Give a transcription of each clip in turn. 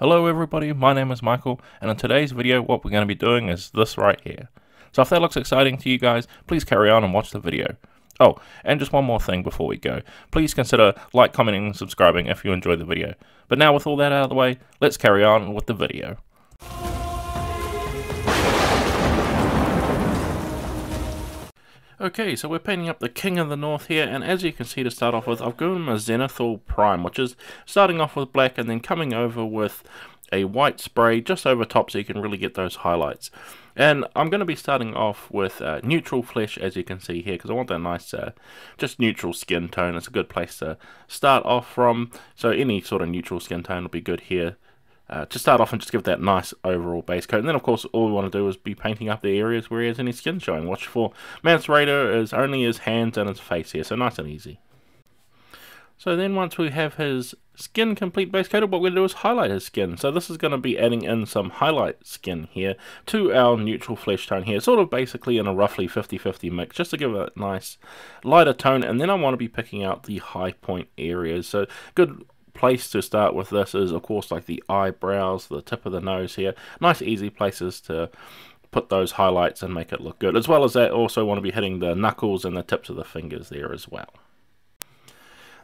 Hello everybody, my name is Michael, and in today's video what we're going to be doing is this right here. So if that looks exciting to you guys, please carry on and watch the video. Oh, and just one more thing before we go. Please consider like, commenting, and subscribing if you enjoy the video. But now with all that out of the way, let's carry on with the video. Okay, so we're painting up the King of the North here, and as you can see to start off with, I've given him a zenithal prime, which is starting off with black and then coming over with a white spray just over top so you can really get those highlights. And I'm going to be starting off with neutral flesh, as you can see here, because I want that nice, just neutral skin tone. It's a good place to start off from, so any sort of neutral skin tone will be good here. To start off and just give that nice overall base coat. And then of course all we want to do is be painting up the areas where he has any skin showing. Watch for Mance Rayder is only his hands and his face here, so nice and easy. So then once we have his skin complete base coated, what we're going to do is highlight his skin. So this is going to be adding in some highlight skin here to our neutral flesh tone here, sort of basically in a roughly 50-50 mix, just to give it a nice lighter tone. And then I want to be picking out the high point areas. So good place to start with this is of course like the eyebrows, the tip of the nose here. Nice easy places to put those highlights and make it look good. As well as that, also want to be hitting the knuckles and the tips of the fingers there as well.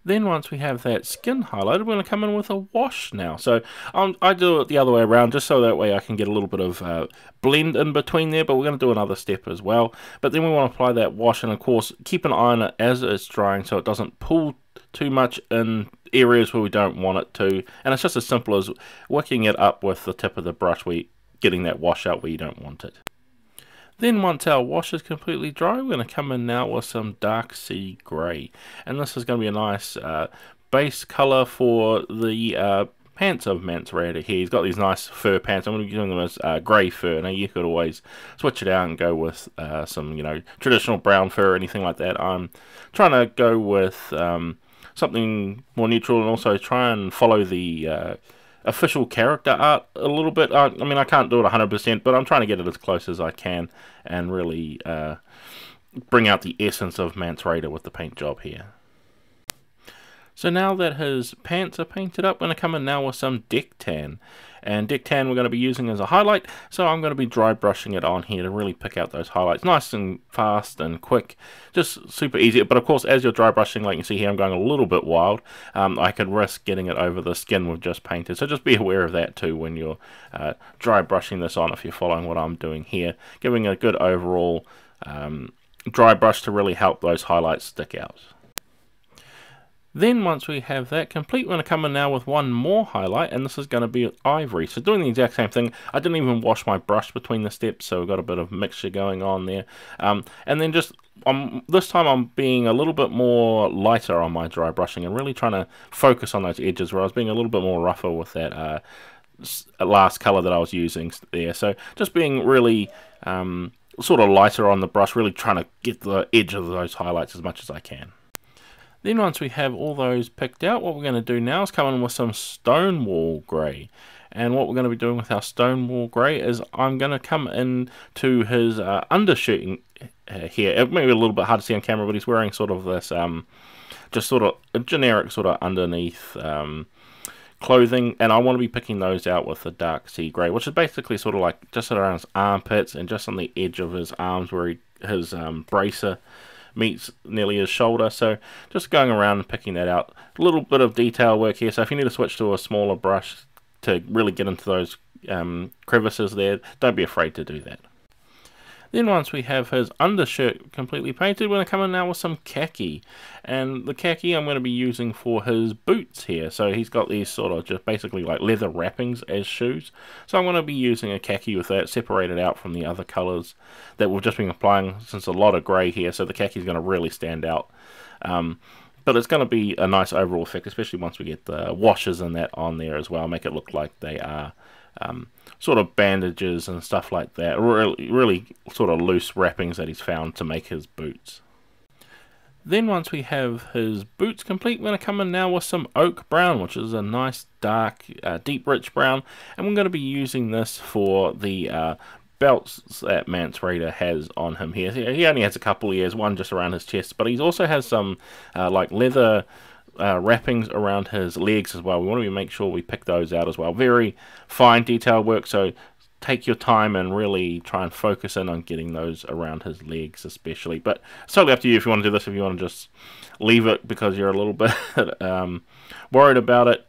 Then once we have that skin highlighted, we're going to come in with a wash now. So I do it the other way around, just so that way I can get a little bit of blend in between there, but we're going to do another step as well. But then we want to apply that wash, and of course keep an eye on it as it's drying so it doesn't pull too much in areas where we don't want it to. And it's just as simple as wicking it up with the tip of the brush, getting that wash out where you don't want it. Then once our wash is completely dry, we're going to come in now with some dark sea grey. And this is going to be a nice base colour for the pants of Mance Rayder here. He's got these nice fur pants. I'm going to be using them as grey fur. Now you could always switch it out and go with some, traditional brown fur or anything like that. I'm trying to go with something more neutral and also try and follow the official character art a little bit. I mean, I can't do it 100%, but I'm trying to get it as close as I can and really bring out the essence of Mance Rayder with the paint job here. So now that his pants are painted up, I'm going to come in now with some deck tan. And deck tan we're going to be using as a highlight, so I'm going to be dry brushing it on here to really pick out those highlights. Nice and fast and quick, just super easy. But of course, as you're dry brushing, like you see here, I'm going a little bit wild. I could risk getting it over the skin we've just painted, so just be aware of that too when you're dry brushing this on, if you're following what I'm doing here. Giving a good overall dry brush to really help those highlights stick out. Then once we have that complete, we're going to come in now with one more highlight, and this is going to be ivory. So doing the exact same thing. I didn't even wash my brush between the steps, so we've got a bit of mixture going on there. And then just this time I'm being a little bit more lighter on my dry brushing and really trying to focus on those edges, where I was being a little bit more rougher with that last color that I was using there. So just being really sort of lighter on the brush, really trying to get the edge of those highlights as much as I can. Then once we have all those picked out, what we're going to do now is come in with some stonewall grey. And what we're going to be doing with our stonewall grey is I'm going to come in to his undershirt here. It may be a little bit hard to see on camera, but he's wearing sort of this, just sort of a generic sort of underneath clothing. And I want to be picking those out with the dark sea grey, which is basically sort of like just around his armpits and just on the edge of his arms where his bracer meets nearly his shoulder. So just going around and picking that out. A little bit of detail work here, so if you need to switch to a smaller brush to really get into those crevices there, don't be afraid to do that. Then once we have his undershirt completely painted, we're going to come in now with some khaki. And the khaki I'm going to be using for his boots here. So he's got these sort of just basically like leather wrappings as shoes. So I'm going to be using a khaki with that separated out from the other colours that we've just been applying, since a lot of grey here. So the khaki is going to really stand out. But it's going to be a nice overall effect, especially once we get the washes and that on there as well. Make it look like they are sort of bandages and stuff like that. Really sort of loose wrappings that he's found to make his boots. Then once we have his boots complete, we're going to come in now with some oak brown, which is a nice dark, deep rich brown. And we're going to be using this for the belts that Mance Rayder has on him here. He only has a couple. He has one just around his chest, but he also has some like leather wrappings around his legs as well. We want to make sure we pick those out as well. Very fine detail work, so take your time and really try and focus in on getting those around his legs especially. But it's totally up to you if you want to do this, if you want to just leave it because you're a little bit worried about it.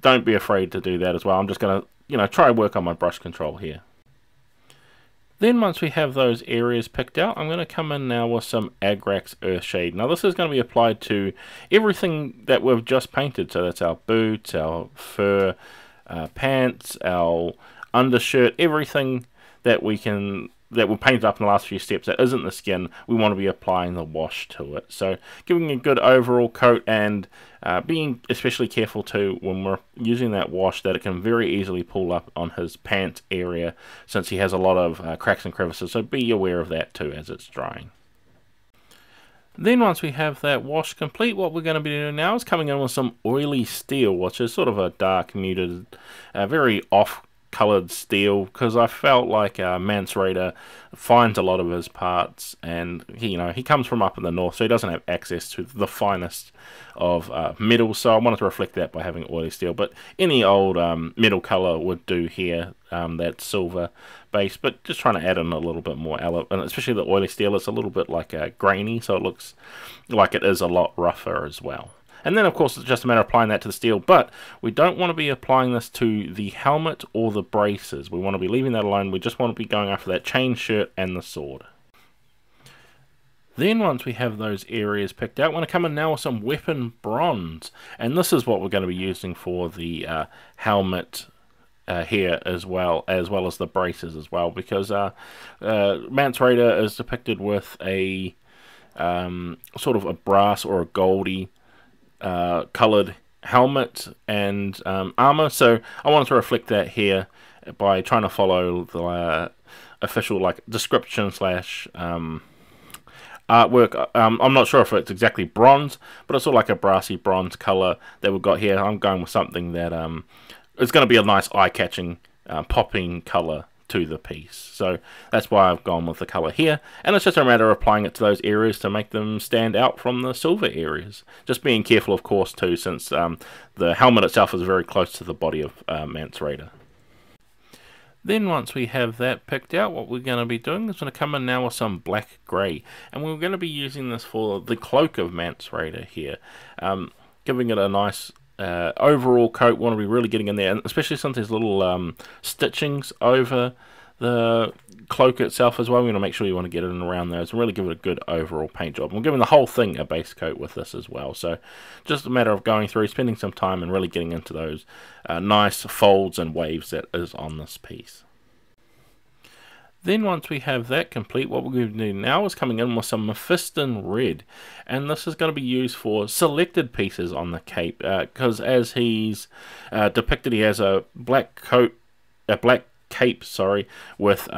Don't be afraid to do that as well. I'm just going to, try and work on my brush control here. Then once we have those areas picked out, I'm going to come in now with some agrax earthshade. Now this is going to be applied to everything that we've just painted. So that's our boots, our fur, pants, our undershirt, everything that we painted up in the last few steps that isn't the skin, we want to be applying the wash to it. So giving a good overall coat and being especially careful too when we're using that wash that it can very easily pull up on his pants area since he has a lot of cracks and crevices, so be aware of that too as it's drying. Then once we have that wash complete, what we're going to be doing now is coming in with some oily steel, which is sort of a dark, muted, very off-coloured steel, because I felt like Mance Rayder finds a lot of his parts, and he comes from up in the north, so he doesn't have access to the finest of metal, so I wanted to reflect that by having oily steel. But any old metal colour would do here, that silver base, but just trying to add in a little bit more and especially the oily steel. It's a little bit like grainy, so it looks like it is a lot rougher as well. And then of course it's just a matter of applying that to the steel, but we don't want to be applying this to the helmet or the braces. We want to be leaving that alone. We just want to be going after that chain shirt and the sword. Then once we have those areas picked out, I want to come in now with some weapon bronze, and this is what we're going to be using for the helmet here as well as the braces as well, because Mance Rayder is depicted with a sort of a brass or a goldy coloured helmet and armor, so I wanted to reflect that here by trying to follow the official description slash artwork. I'm not sure if it's exactly bronze, but it's sort of like a brassy bronze color that we've got here. I'm going with something that it's going to be a nice eye-catching popping color to the piece, so that's why I've gone with the color here, and it's just a matter of applying it to those areas to make them stand out from the silver areas. Just being careful of course too, since the helmet itself is very close to the body of Mance Rayder. Then once we have that picked out, what we're going to be doing is going to come in now with some black grey, and we're going to be using this for the cloak of Mance Rayder here, giving it a nice overall coat. We want to be really getting in there, and especially since there's little stitchings over the cloak itself as well. We want to make sure you want to get in around those and really give it a good overall paint job. We're giving the whole thing a base coat with this as well, so just a matter of going through, spending some time and really getting into those nice folds and waves that is on this piece. Then once we have that complete, what we're going to do now is coming in with some mephiston red, and this is going to be used for selected pieces on the cape, because as he's depicted, he has a black cape, with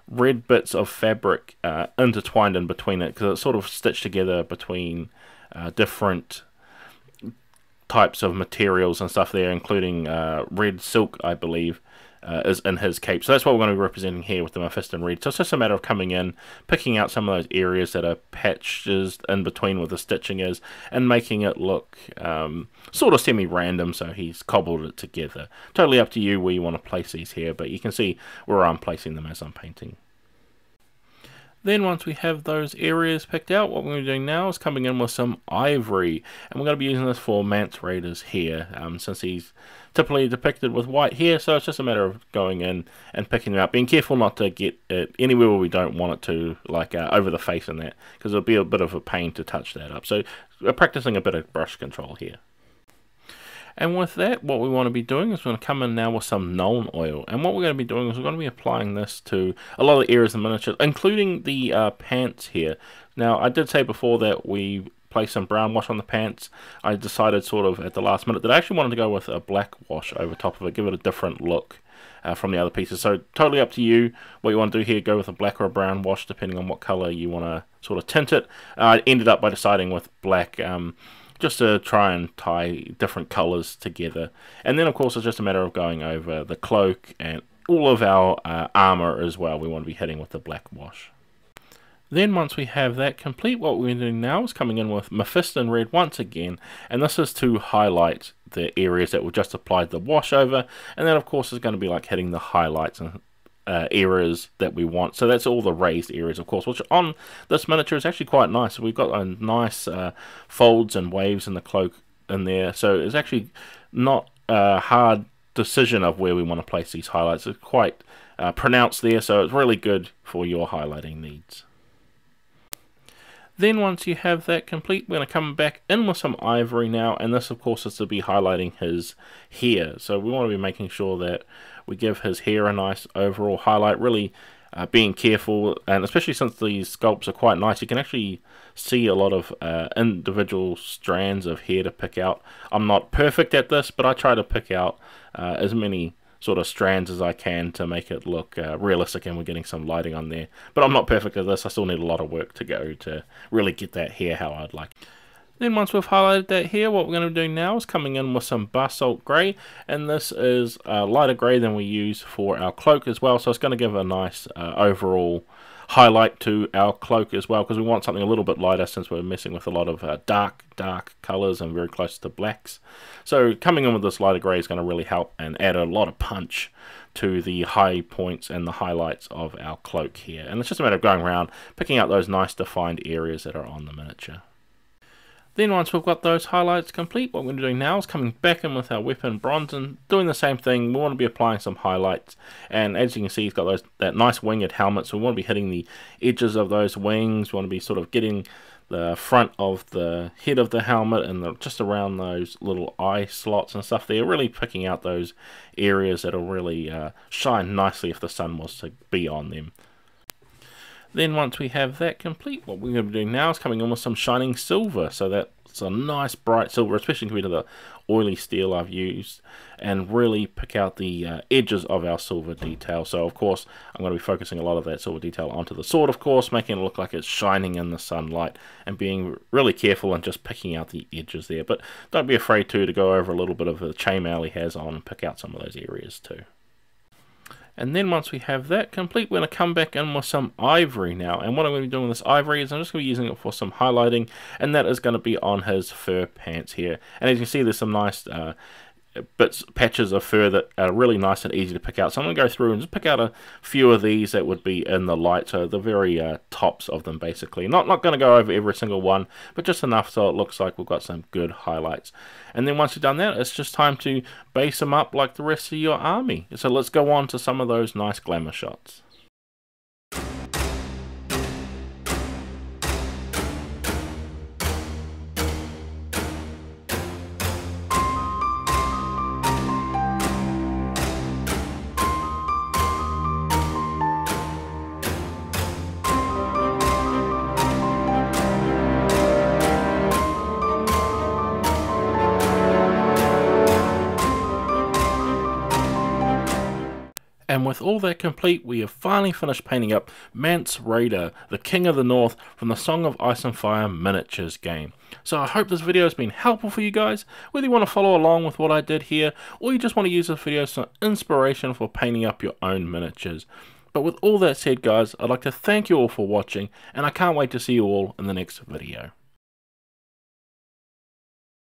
red bits of fabric intertwined in between it, because it's sort of stitched together between different types of materials and stuff there, including red silk, I believe, is in his cape. So that's what we're going to be representing here with the mephiston red. So it's just a matter of coming in, picking out some of those areas that are patches in between where the stitching is, and making it look sort of semi-random, so he's cobbled it together. Totally up to you where you want to place these here, but you can see where I'm placing them as I'm painting. Then once we have those areas picked out, what we're going to be doing now is coming in with some ivory, and we're going to be using this for Mance Rayder's hair, since he's typically depicted with white hair, so it's just a matter of going in and picking them out, being careful not to get it anywhere where we don't want it to, like over the face and that, because it'll be a bit of a pain to touch that up. So we're practicing a bit of brush control here. And with that, what we want to be doing is we're going to come in now with some nuln oil. And what we're going to be doing is we're going to be applying this to a lot of the areas of the miniature, including the pants here. Now, I did say before that we place some brown wash on the pants. I decided sort of at the last minute that I actually wanted to go with a black wash over top of it, give it a different look from the other pieces. So totally up to you what you want to do here. Go with a black or a brown wash depending on what color you want to sort of tint it. I ended up by deciding with black, just to try and tie different colors together. And then of course it's just a matter of going over the cloak and all of our armor as well. We want to be hitting with the black wash. Then once we have that complete, what we're going to do now is coming in with mephiston red once again, and this is to highlight the areas that we just applied the wash over, and that of course is going to be like hitting the highlights and areas that we want. So that's all the raised areas, of course, which on this miniature is actually quite nice. We've got a nice folds and waves in the cloak in there, so it's actually not a hard decision of where we want to place these highlights. It's quite pronounced there, so it's really good for your highlighting needs. Then once you have that complete, we're going to come back in with some ivory now, and this of course is to be highlighting his hair. So we want to be making sure that we give his hair a nice overall highlight, really being careful, and especially since these sculpts are quite nice, you can actually see a lot of individual strands of hair to pick out. I'm not perfect at this, but I try to pick out as many sort of strands as I can to make it look realistic, and we're getting some lighting on there. But I'm not perfect at this. I still need a lot of work to go to really get that hair how I'd like. Then once we've highlighted that hair, what we're going to do now is coming in with some basalt grey, and this is a lighter grey than we use for our cloak as well, so it's going to give a nice overall highlight to our cloak as well, because we want something a little bit lighter since we're messing with a lot of dark colors and very close to blacks. So coming in with this lighter grey is going to really help and add a lot of punch to the high points and the highlights of our cloak here. And it's just a matter of going around picking out those nice defined areas that are on the miniature. Then once we've got those highlights complete, what we're going to do now is coming back in with our weapon bronze and doing the same thing. We want to be applying some highlights, and as you can see, he's got that nice winged helmet, so we want to be hitting the edges of those wings. We want to be sort of getting the front of the head of the helmet and just around those little eye slots and stuff there, really picking out those areas that'll really shine nicely if the sun was to be on them. Then once we have that complete, what we're going to be doing now is coming in with some shining silver, so that's a nice bright silver, especially compared to the oily steel I've used, and really pick out the edges of our silver detail. So of course I'm going to be focusing a lot of that silver detail onto the sword, of course, making it look like it's shining in the sunlight, and being really careful and just picking out the edges there. But don't be afraid to go over a little bit of the chainmail he has on and pick out some of those areas too. And then once we have that complete, we're going to come back in with some ivory now. And what I'm going to be doing with this ivory is I'm just going to be using it for some highlighting, and that is going to be on his fur pants here. And as you can see, there's some nice patches of fur that are really nice and easy to pick out. So I'm going to go through and just pick out a few of these that would be in the light, so the very tops of them basically. Not going to go over every single one, but just enough so it looks like we've got some good highlights. And then once we've done that, it's just time to base them up like the rest of your army. So let's go on to some of those nice glamour shots. And with all that complete, we have finally finished painting up Mance Rayder, the King of the North, from the Song of Ice and Fire miniatures game. So I hope this video has been helpful for you guys, whether you want to follow along with what I did here, or you just want to use this video as some inspiration for painting up your own miniatures. But with all that said guys, I'd like to thank you all for watching, and I can't wait to see you all in the next video.